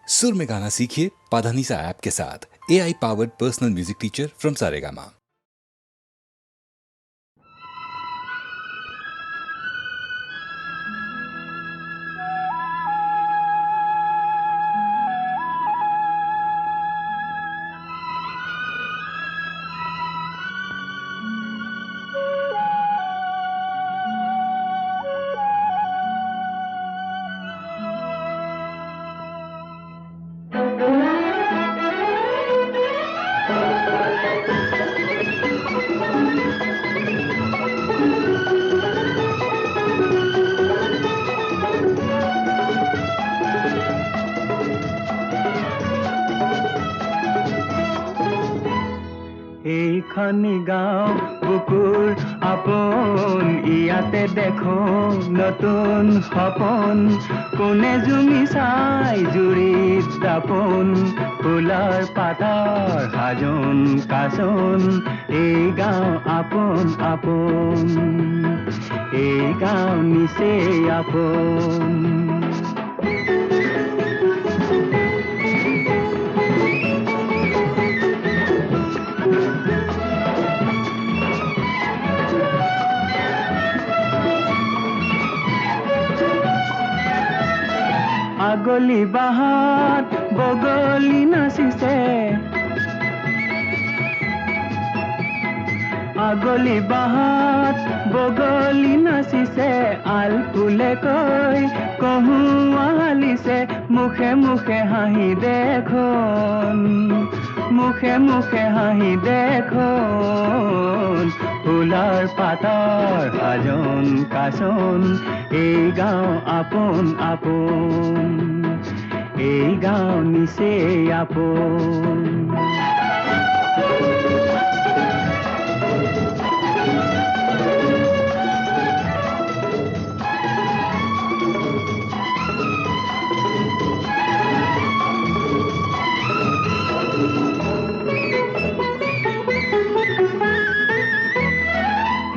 सुर में गाना सीखिए पाधानीसा ऐप के साथ। AI powered personal music teacher from Saregama. এইখানি গাঁও বুকুৰ আপোন, ইয়াতে দেখো নতুন সপোন। কোনে জুমি চাই জুৰিত দাপোন, ফুলৰ পাতৰ সাজোন কাচোন। এই গাঁও আপোন আপোন, এই গাঁও নিচেই আপোন। আগলি বাহাত বগলি নাচিছে, আগলি বাহাত বগলি নাচিছে। আল ফুলে কৈ কহুৱা হালিছে, মুখে মুখে হাঁহি দেখোন, মুখে মুখে হাঁহি দেখোন। ফুলৰ পাতৰ সাজোন কাচোন, এই গাঁও আপোন আপোন, এই গাঁও নিচেই আপোন।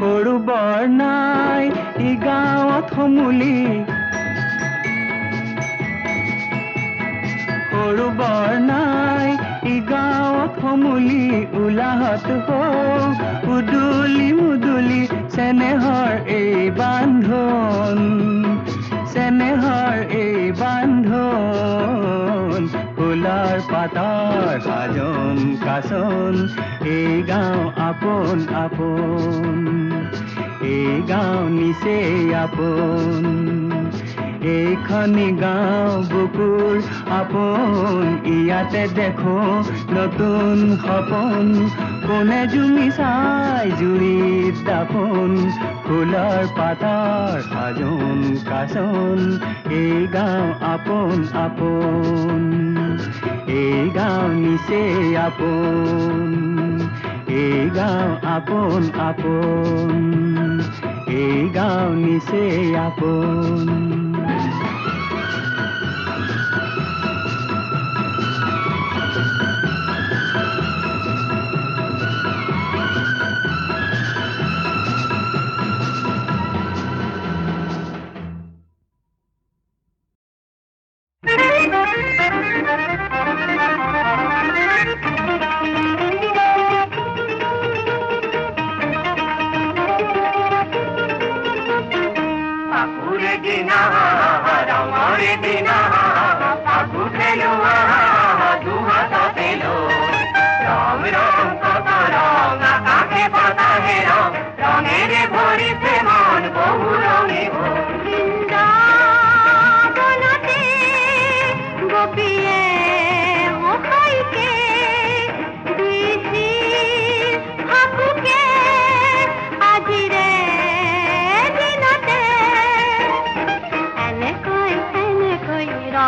সৰু বৰ নাই ই গাঁৱত সমূলি, সৰু বৰ নাই ই গাঁৱত সমূলি। উলাহত হওঁ উদুলি মুদুলি, চেনেহৰ এই বান্ধন, চেনেহৰ এই বান্ধন। ফুলৰ পাতৰ সাজোন কাচোন, এই গাঁও আপোন আপোন, এই গাঁও নিচেই আপোন। এইখনি গাঁও বুকুৰ আপোন, ইয়াতে দেখো নতুন সপোন। কোনে জুমি চাই জুৰিত দাপোন, ফুলৰ পাতৰ সাজোন কাচোন। এই গাঁও আপোন আপোন, এই গাঁও নিচেই আপোন, এই গাঁও আপোন আপোন, এই গাঁও নিচেই আপোন।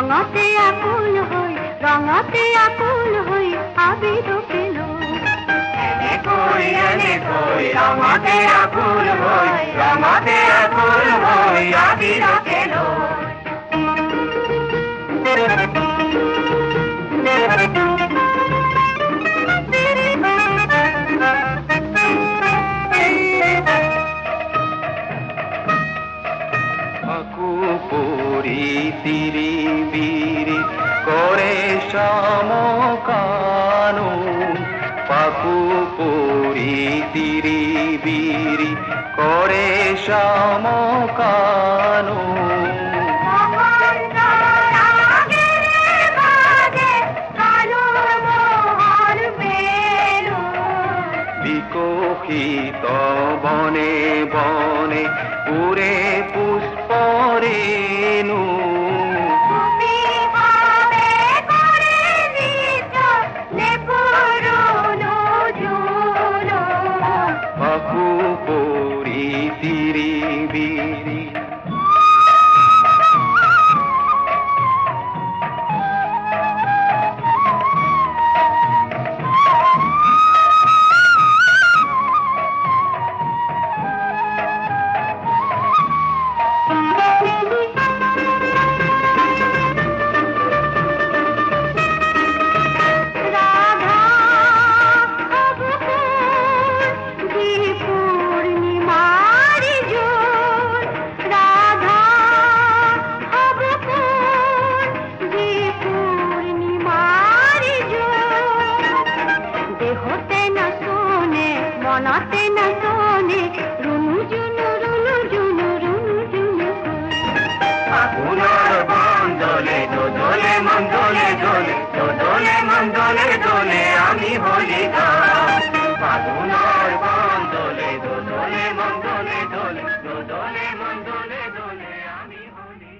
রঙতে আকুল হই, রঙতে আকুল হই আবির পেলো। এনে কই রঙতে আকুল হই, রঙতে আকুল হই আবির পেলো। তিরি বিরি করে শামকানু পাকু পরি তিরি বিরি করে শামকানু বিকশিত বনে বনে উৰে পুষ্পৰেণু পাকু পৰি তিৰি বিৰি আমি বলি ফাগুনের বন্দলে দোলে মন্দলে দোলে দোলে মন্দলে দোলে আমি বলি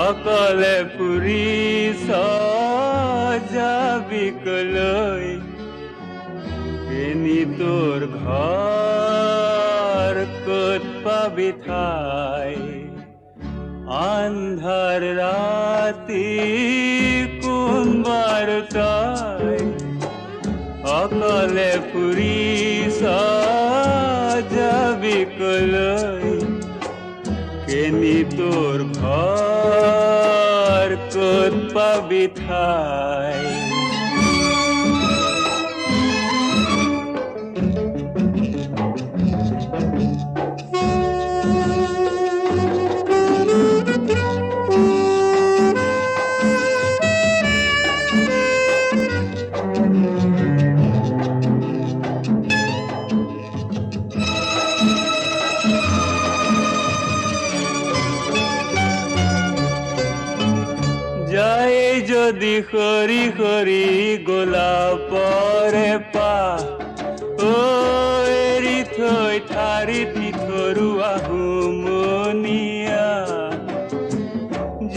অকলে ফুৰিছ যাবি কলৈ কেনি তোৰ ঘৰ ক'ত পাবি ঠাই আন্ধাৰ ৰাতি কোন বাৰু তই অকলে ফুৰিছ যাবি কলৈ কেনি তোৰ ঘৰ ক'ত পাবি ঠাই যদি খৰি খৰি গোলাপৰে পাহ এৰি থৈ ঠাৰিত থৰুৱা হুমনিয়া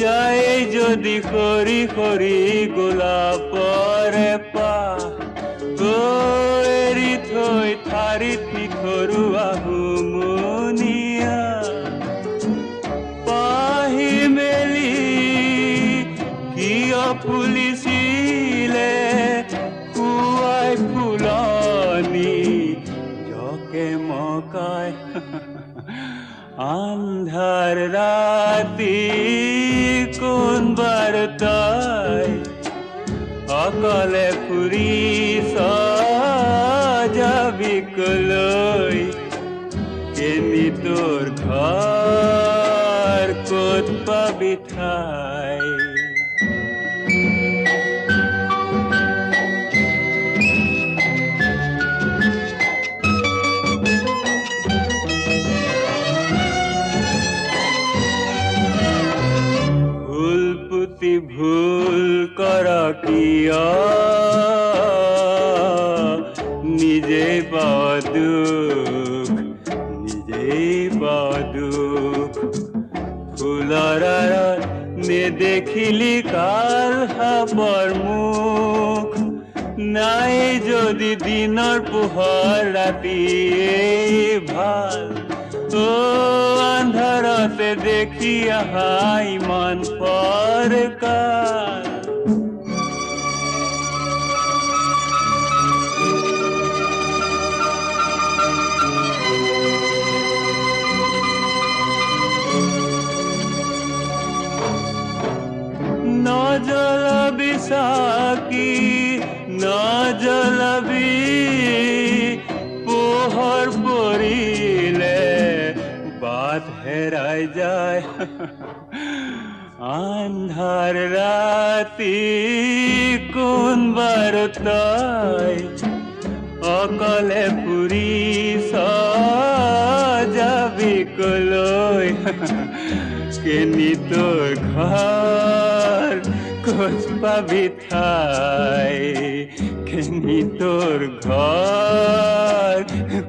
যায় যদি খৰি খৰি গোলাপৰে পাহ এৰি থৈ ঠাৰিত থৰুৱা হুমনিয়া পাহি মেলি কিয় ফুলিছিলে খুৱাই ফুলনি জকে মকাই আন্ধাৰ ৰাতি কোন বাৰু তই অকলে ফুৰিছ যাবি কলৈ কেনি তোৰ ঘৰ ক'ত পাবি ঠাই ভুল কৰ কিয় নিজে দুখ ফুলৰ আঁৰত নেদেখিলি কাল সাপৰ মুখ নাই যদি দিনৰ পোহৰ ৰাতিয়ে ভাল আন্ধাৰতে দেখি আহা ইমান পৰকাৰ নজ্বলাবি চাকি নজ্বলাবি পোহৰ পৰিলে বাট হেৰাই যায় আন্ধাৰ ৰাতি কোন বাৰু তই অকলে ফুৰিছ যাবি কলৈ কেনি তোৰ ঘৰ ক'ত পাবি ঠাই কেনি তোৰ ঘৰ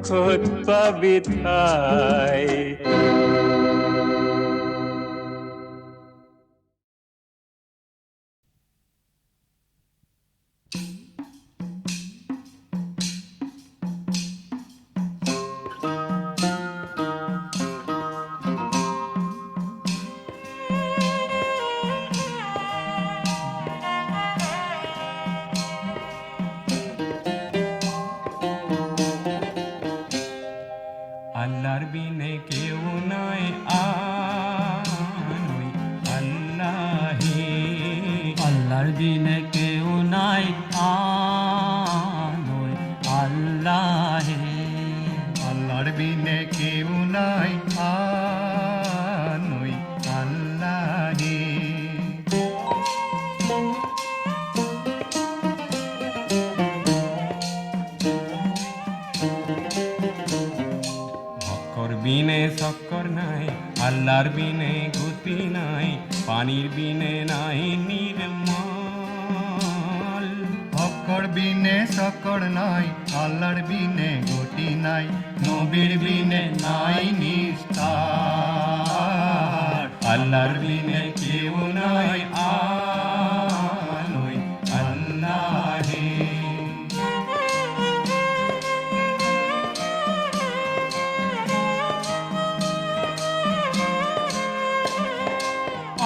ক'ত পাবি ঠাই আল্লাহর বিনে কেউ নয় আনই আল্লাহি আল্লাহর বিনে কেউ নাই আনই আল্লাহি আল্লাহর বিনে কেউ নাই আনই আল্লাহি বিনে চক্কর নাই আল্লাহর বিনে গতি নাই পানির বিনে নাই নির্মল ভক্কর বিনে চক্কর নাই আল্লাহর বিনে গতি নাই নবীর বিনে নাই নিস্তার আল্লাহর বিনে কেউ নাই আলোয় আল্লাহে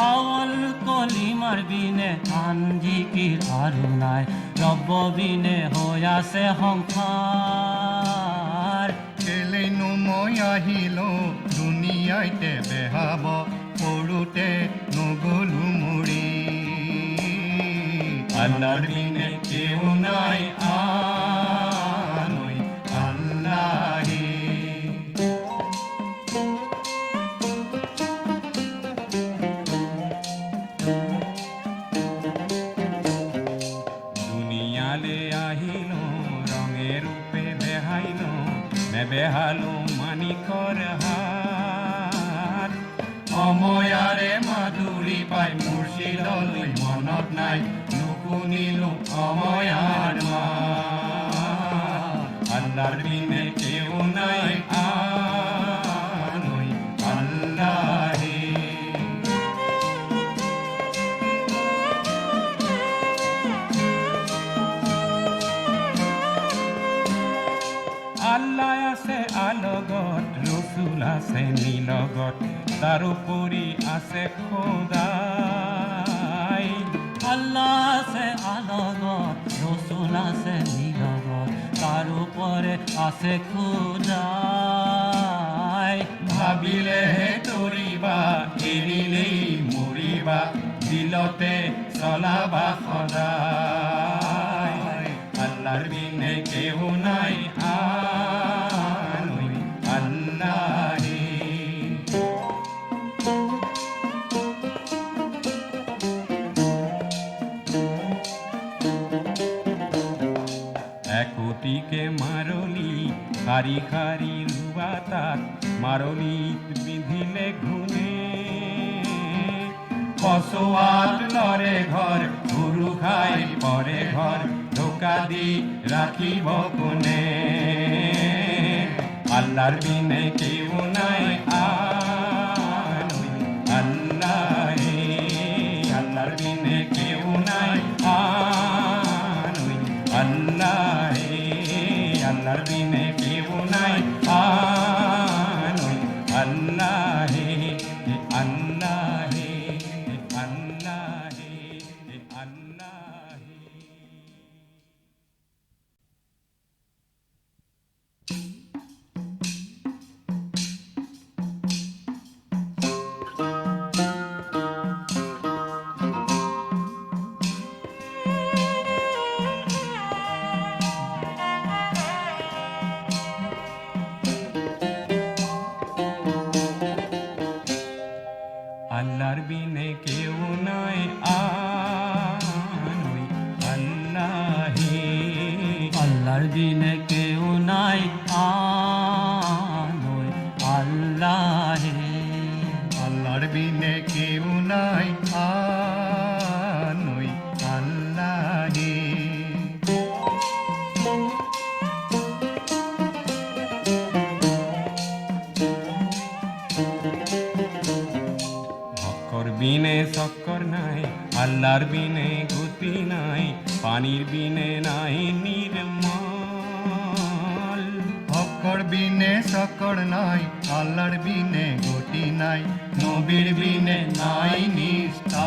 আওয়াল কলিমার বিনে আঞ্জিকির আৰু নাই ৰব্ব বিনে হৈ আছে সংসাৰ কেলেনো মই আহিলো দুনিয়াইতে বেহাব সৰুতে নগলো মৰি আল্লাহর বিনে কেউ নাই আলোয় আল্লাহে দুনিয়ালে আহিল রঙে রূপে বেহাইল নেবেহালো মানিকর হাত অময়ারে মাধুরী পাই মুর্শিদলৈ মনত নাই নুশুনিলো অময়ার মাত আল্লাহর বিনে কেউ নাই আলোয় আল্লাহে আল্লাহ আছে আলগত রসুল আছে নীলগত তাৰোপৰি আছে খোদাই আল্লাহ আছে আলগত ৰচুল আছে নিলগত তাৰোপৰে আছে খুদাই ভাবিলেহে তৰিবা এৰিলেই মৰিবা দিলতে চলাবা সদায় আল্লাহৰ বিনে কেউ নাই আলোয় আল্লাহে একটিকে মারলি খারি খারি রুবা তাত মারলিত বিধিলে ঘুনে কসোয়াত লরে ঘর গুরু খাই পরে ঘর ধোকা দি রাখিব কোনে আল্লাহর বিনে কেউ নাই আলোয় আল্লাহে আল্লাহর বিনে কেউ নাই আলোয় আল্লাহে আল্লাহর বিনে কেউ নাই আলোয় আল্লাহে আল্লাহে আল্লাহে আল্লাহে আল্লাহর বিনে কেউ নাই আলোয় আল্লাহে আল্লাহর বিনে কেউ নাই আলোয় আল্লাহে আল্লাহর বিনে কেউ নাই আনোই আল্লাহে ভক্কর বিনে চক্কর নাই আল্লাহর বিনে গতি নাই পানির বিনে নাই নির্মল হকর বিনে সকর নাই আল্লাহর বিনে গতি নাই নবীর বিনে নাই নিস্তার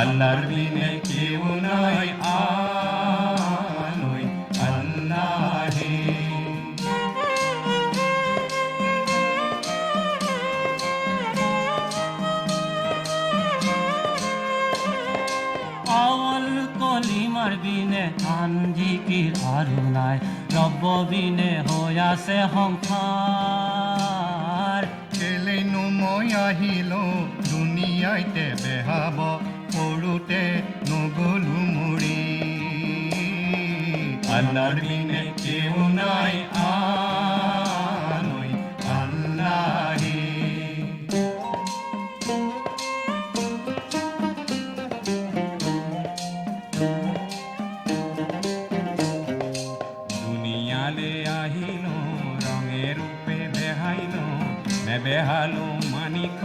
আল্লাহর বিনে কেউ নাই আলোয় আল্লাহে আওয়াল কলিমার বিনে আঞ্জিকির আৰু নাই ৰব্ব বিনে হৈ আছে সংসাৰ কেলেনো মই আহিলো দুনিয়াইতে বেহাব সৰুতে নগলো মৰি আল্লাহর বিনে কেউ নাই আলোয় আল্লাহে দুনিয়ালে আহিল রঙে রূপে বেহাইল নেবেহালো মানিক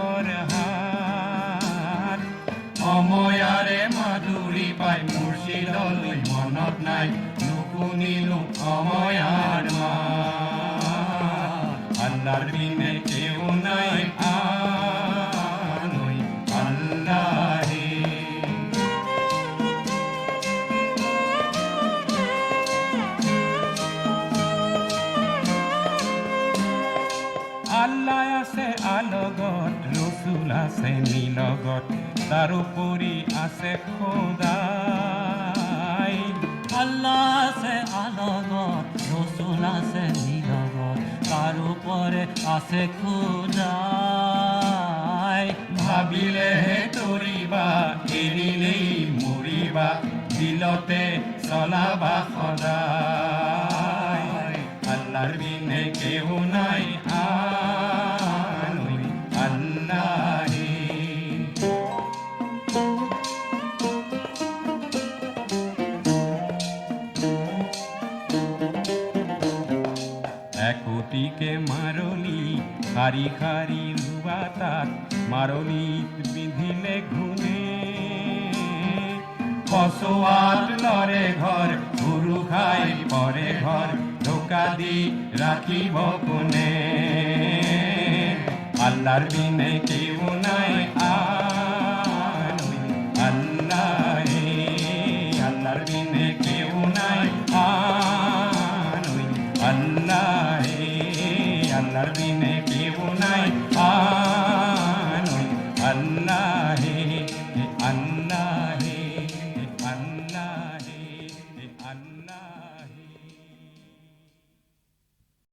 পাই মুৰ্শিদলৈ মনত নাই নুশুনিলো অময়াৰ মাত আল্লাহৰ বিনে কেউ নাই আনৈ আল্লাহে আল্লাহ আছে আলগত ৰচুল আছে নিলগত তাৰোপৰি আছে খোদাই আল্লাহ আছে আলগত রসুল আছে নিলগত তার উপরে আছে খুদাই ভাবিলেহে তৰিবা এৰিলেই মৰিবা দিলতে চলাবা সদায় আল্লাহৰ বিনে কেউ নাই আনৈ আল্লাহে একোটিকে মাৰলি শাৰী শাৰী ৰুৱা তাত মাৰলিত বিন্ধিলে ঘূনে কচুৱাত লৰে ঘৰ গুৰু খাই পৰে ঘৰ ঢোকা দি ৰাখিব কোনে আল্লাহৰ বিনে কেউ নাই আনৈ আল্লাহে আল্লাহৰ বিনে কেউ নাই আনৈ আল্লাহে আল্লাহৰ বিনে কেউ নাই আনৈ আল্লাহে আল্লাহ